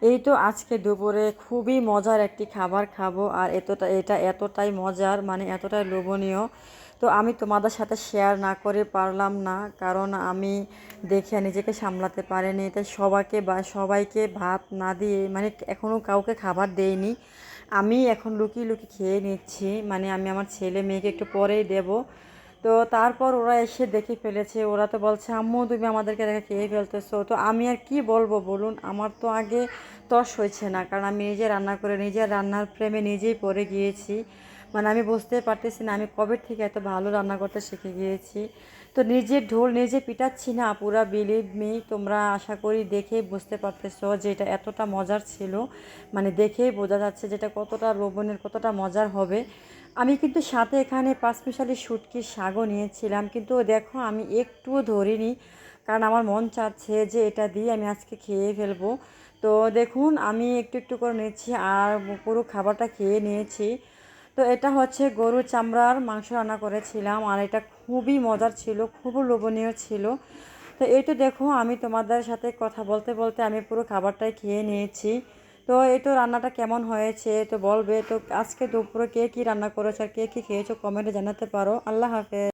এই তো আজকে দুপুরে খুবই মজার একটি খাবার খাবো, আর এটা এতটাই মজার, মানে এতটাই লোভনীয়। তো আমি তোমাদের সাথে শেয়ার না করে পারলাম না, কারণ আমি দেখে নিজেকে সামলাতে পারিনি। তাই সবাইকে ভাত না দিয়ে, মানে এখনও কাউকে খাবার দেইনি। আমি এখন লুকিয়ে লুকিয়ে খেয়ে নিচ্ছি, মানে আমি আমার ছেলে মেয়েকে একটু পরেই দেব। তো তারপর ওরা এসে দেখে ফেলেছে, ওরা তো বলছে আম্মু তুমি আমাদেরকে দেখে খেয়ে ফেলতেছো। তো আমি আর কি বলবো বলুন, আমার তো আগে তর্স হয়েছে না, কারণ আমি নিজে রান্না করে নিজের রান্নার প্রেমে নিজেই পড়ে গিয়েছি। মানে আমি বুঝতে পারতেছি না আমি কবে থেকে এত ভালো রান্না করতে শিখে গিয়েছি। তো নিজের ঢোল নিজে পিটাচ্ছি না, পুরা বিলিভ মি, তোমরা আশা করি দেখেই বুঝতে পারতেছো যে এটা এতটা মজার ছিল। মানে দেখেই বোঝা যাচ্ছে যেটা কতটা লোভনীয়, কতটা মজার হবে। আমি কিন্তু সাথে এখানে পাঁচমিশালি শুটকির শাকও নিয়েছিলাম, কিন্তু দেখো আমি একটুও ধরিনি, কারণ আমার মন চাচ্ছে যে এটা দিয়ে আমি আজকে খেয়ে ফেলবো। তো দেখুন আমি একটু একটু করে নিচ্ছি, আর পুরো খাবারটা খেয়ে নিয়েছি। তো এটা হচ্ছে গরুর চামড়ার মাংস রান্না করেছিলাম, আর এটা খুবই মজার ছিল, খুবই লোভনীয় ছিল। তো এই তো দেখো আমি তোমাদের সাথে কথা বলতে বলতে আমি পুরো খাবারটাই খেয়ে নিয়েছি। তো এই তো রান্নাটা কেমন হয়েছে তো বলবে। তো আজকে দুপুরে কে কী রান্না করেছো আর কে কী খেয়েছো কমেন্টে জানাতে পারো। আল্লাহ হাফেজ।